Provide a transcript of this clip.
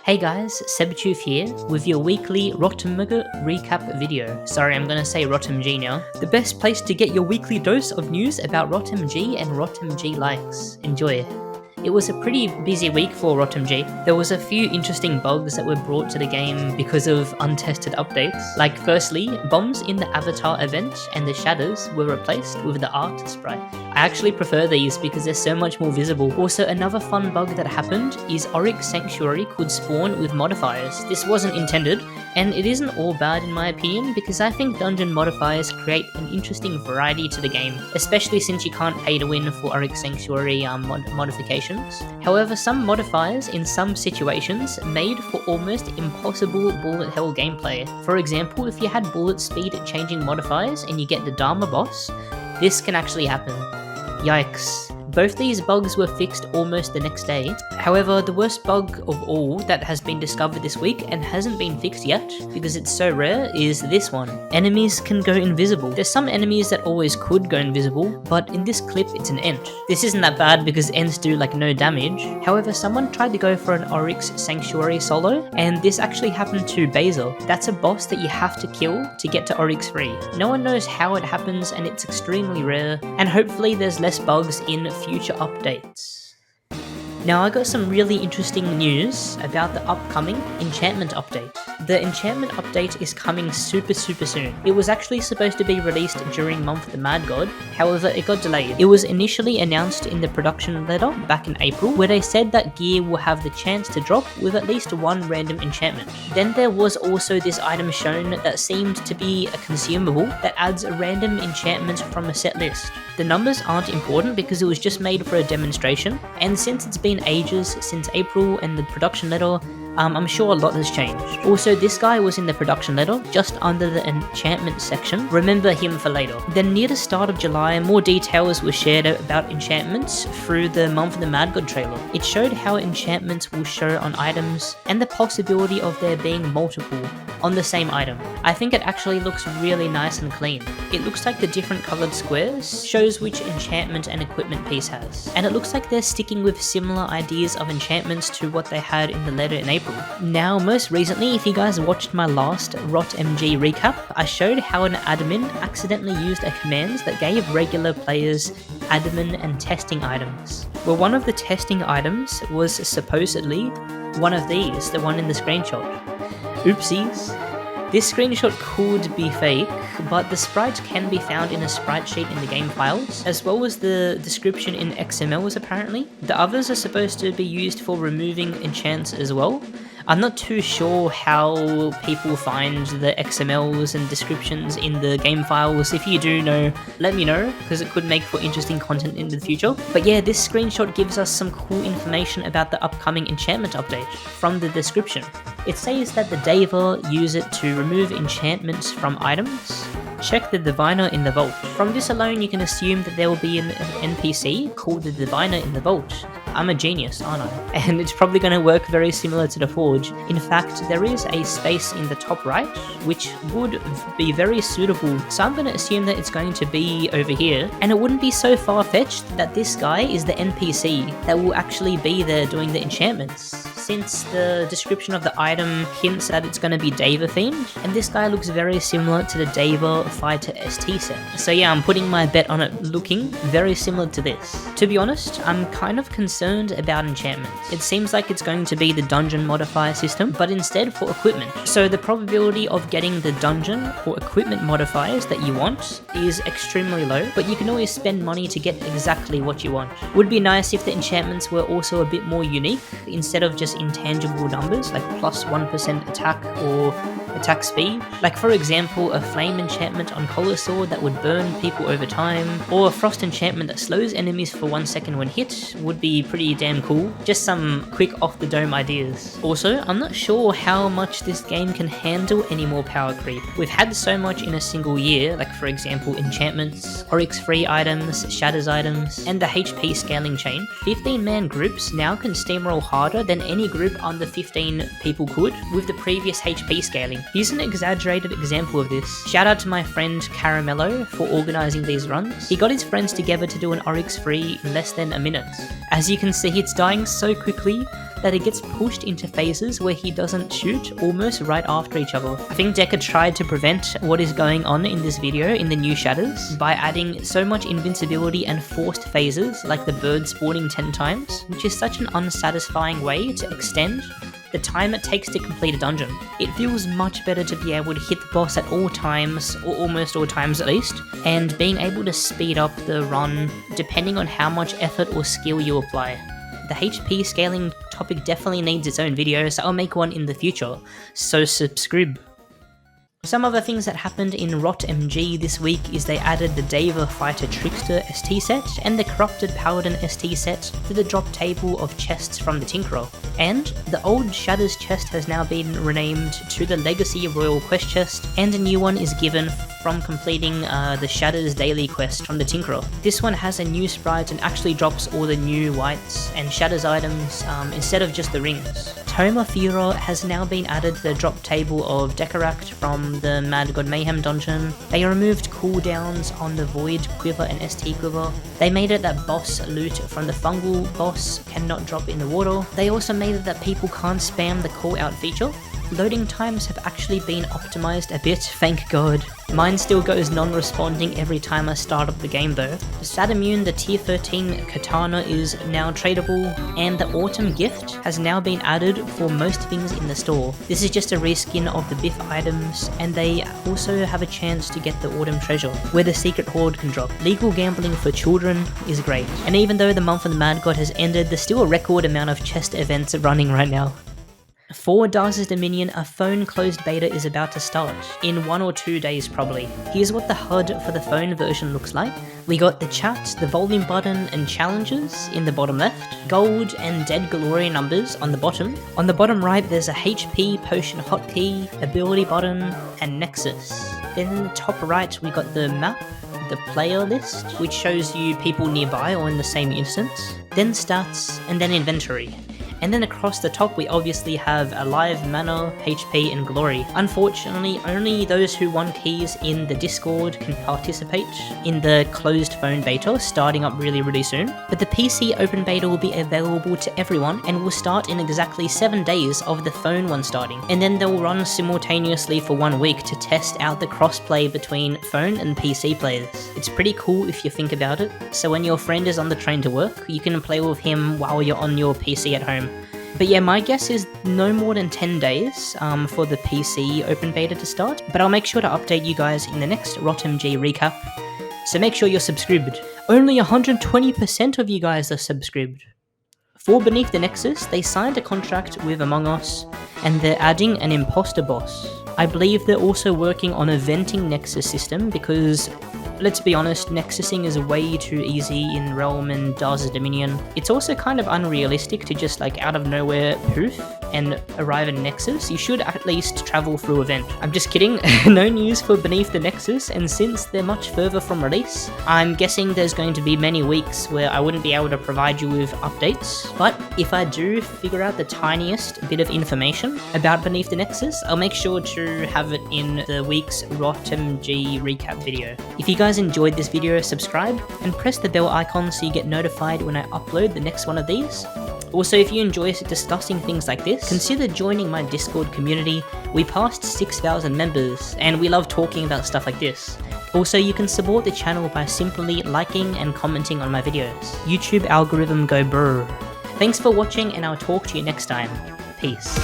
Hey guys, Sebchoof here with your weekly ROTMG recap video. Sorry, I'm gonna say ROTMG now. The best place to get your weekly dose of news about ROTMG and ROTMG likes. Enjoy. It was a pretty busy week for ROTMG. There was a few interesting bugs that were brought to the game because of untested updates. Like firstly, bombs in the avatar event and the shadows were replaced with the art sprite. I actually prefer these because they're so much more visible. Also, another fun bug that happened is Oryx Sanctuary could spawn with modifiers. This wasn't intended, and it isn't all bad in my opinion because I think dungeon modifiers create an interesting variety to the game, especially since you can't pay to win for Oryx Sanctuary modifications. However, some modifiers in some situations made for almost impossible bullet hell gameplay. For example, if you had bullet speed changing modifiers and you get the Darza boss, this can actually happen. Yikes. Both these bugs were fixed almost the next day. However, the worst bug of all that has been discovered this week and hasn't been fixed yet because it's so rare is this one. Enemies can go invisible. There's some enemies that always could go invisible, but in this clip it's an Ent. This isn't that bad because Ents do like no damage. However, someone tried to go for an Oryx Sanctuary solo, and this actually happened to Basil. That's a boss that you have to kill to get to Oryx free. No one knows how it happens and it's extremely rare, and hopefully there's less bugs in future updates. Now I got some really interesting news about the upcoming Enchantment update. The Enchantment update is coming super soon. It was actually supposed to be released during month the Mad God, however it got delayed. It was initially announced in the production letter back in April where they said that gear will have the chance to drop with at least one random enchantment. Then there was also this item shown that seemed to be a consumable that adds a random enchantment from a set list. The numbers aren't important because it was just made for a demonstration, and since it's been ages since April and the production letter, I'm sure a lot has changed. Also, this guy was in the production letter, just under the enchantment section. Remember him for later. Then near the start of July, more details were shared about enchantments through the Month of the Mad God trailer. It showed how enchantments will show on items and the possibility of there being multiple on the same item. I think it actually looks really nice and clean. It looks like the different colored squares shows which enchantment and equipment piece has. And it looks like they're sticking with similar ideas of enchantments to what they had in the letter in April. Now, most recently, if you guys watched my last ROTMG recap, I showed how an admin accidentally used a command that gave regular players admin and testing items. Well, one of the testing items was supposedly one of these, the one in the screenshot. Oopsies. This screenshot could be fake, but the sprite can be found in a sprite sheet in the game files, as well as the description in XMLs apparently. The others are supposed to be used for removing enchants as well. I'm not too sure how people find the XMLs and descriptions in the game files. If you do know, let me know, because it could make for interesting content in the future. But yeah, this screenshot gives us some cool information about the upcoming enchantment update from the description. It says that the Deva use it to remove enchantments from items. Check the Diviner in the vault. From this alone, you can assume that there will be an NPC called the Diviner in the vault. I'm a genius, aren't I? And it's probably going to work very similar to the Forge. In fact, there is a space in the top right, which would be very suitable. So I'm going to assume that it's going to be over here. And it wouldn't be so far-fetched that this guy is the NPC that will actually be there doing the enchantments, since the description of the item hints that it's going to be Deva themed, and this guy looks very similar to the Deva Fighter ST set. So yeah, I'm putting my bet on it looking very similar to this. To be honest, I'm kind of concerned about enchantments. It seems like it's going to be the dungeon modifier system, but instead for equipment. So the probability of getting the dungeon or equipment modifiers that you want is extremely low, but you can always spend money to get exactly what you want. Would be nice if the enchantments were also a bit more unique, instead of just intangible numbers like plus 1% attack or attack speed. Like for example, a flame enchantment on Colosaur that would burn people over time, or a frost enchantment that slows enemies for 1 second when hit would be pretty damn cool. Just some quick off the dome ideas. Also, I'm not sure how much this game can handle any more power creep. We've had so much in a single year, like for example enchantments, Oryx free items, shatters items, and the HP scaling chain. 15-man groups now can steamroll harder than any a group under 15 people could with the previous HP scaling. Here's an exaggerated example of this. Shout out to my friend Caramello for organising these runs. He got his friends together to do an Oryx free in less than a minute. As you can see, it's dying so quickly that it gets pushed into phases where he doesn't shoot almost right after each other. I think Deca tried to prevent what is going on in this video in the new shadows by adding so much invincibility and forced phases like the bird spawning 10 times, which is such an unsatisfying way to extend the time it takes to complete a dungeon. It feels much better to be able to hit the boss at all times, or almost all times at least, and being able to speed up the run depending on how much effort or skill you apply. The HP scaling topic definitely needs its own video, so I'll make one in the future, so subscribe. Some other things that happened in ROTMG this week is they added the Deva Fighter Trickster ST set and the Corrupted Paladin ST set to the drop table of chests from the Tinkerer. And the old Shatters chest has now been renamed to the Legacy Royal Quest chest, and a new one is given from completing the Shatters Daily Quest from the Tinkerer. This one has a new sprite and actually drops all the new whites and Shatters items instead of just the rings. Toma Fira has now been added to the drop table of Decaract from the Mad God Mayhem dungeon. They removed cooldowns on the Void Quiver and ST Quiver. They made it that boss loot from the Fungal boss cannot drop in the water. They also made it that people can't spam the call out feature. Loading times have actually been optimized a bit, thank god. Mine still goes non-responding every time I start up the game though. Satimmune, the tier 13 katana, is now tradable, and the autumn gift has now been added for most things in the store. This is just a reskin of the Biff items, and they also have a chance to get the autumn treasure, where the secret horde can drop. Legal gambling for children is great, and even though the month of the Mad God has ended, there's still a record amount of chest events running right now. For Darza's Dominion, a phone closed beta is about to start, in 1 or 2 days probably. Here's what the HUD for the phone version looks like. We got the chat, the volume button and challenges in the bottom left, gold and dead glory numbers on the bottom. On the bottom right there's a HP potion hotkey, ability button and Nexus. Then in the top right we got the map, the player list, which shows you people nearby or in the same instance, then stats and then inventory. And then across the top we obviously have Alive, Mana, HP and Glory. Unfortunately, only those who won keys in the Discord can participate in the closed phone beta starting up really soon. But the PC open beta will be available to everyone and will start in exactly 7 days of the phone one starting. And then they'll run simultaneously for 1 week to test out the crossplay between phone and PC players. It's pretty cool if you think about it. So when your friend is on the train to work, you can play with him while you're on your PC at home. But yeah, my guess is no more than 10 days for the PC open beta to start, but I'll make sure to update you guys in the next ROTMG recap, so make sure you're subscribed. Only 120% of you guys are subscribed. For Beneath the Nexus, they signed a contract with Among Us, and they're adding an imposter boss. I believe they're also working on a venting Nexus system because, let's be honest, Nexusing is way too easy in Realm and Darza's Dominion. It's also kind of unrealistic to just like out of nowhere poof and arrive in Nexus. You should at least travel through a vent. I'm just kidding, no news for Beneath the Nexus, and since they're much further from release, I'm guessing there's going to be many weeks where I wouldn't be able to provide you with updates. But if I do figure out the tiniest bit of information about Beneath the Nexus, I'll make sure to have it in the week's ROTMG recap video. If you guys enjoyed this video, subscribe and press the bell icon so you get notified when I upload the next one of these. Also, if you enjoy discussing things like this, consider joining my Discord community. We passed 6,000 members and we love talking about stuff like this. Also, you can support the channel by simply liking and commenting on my videos. YouTube algorithm go brr. Thanks for watching and I'll talk to you next time. Peace.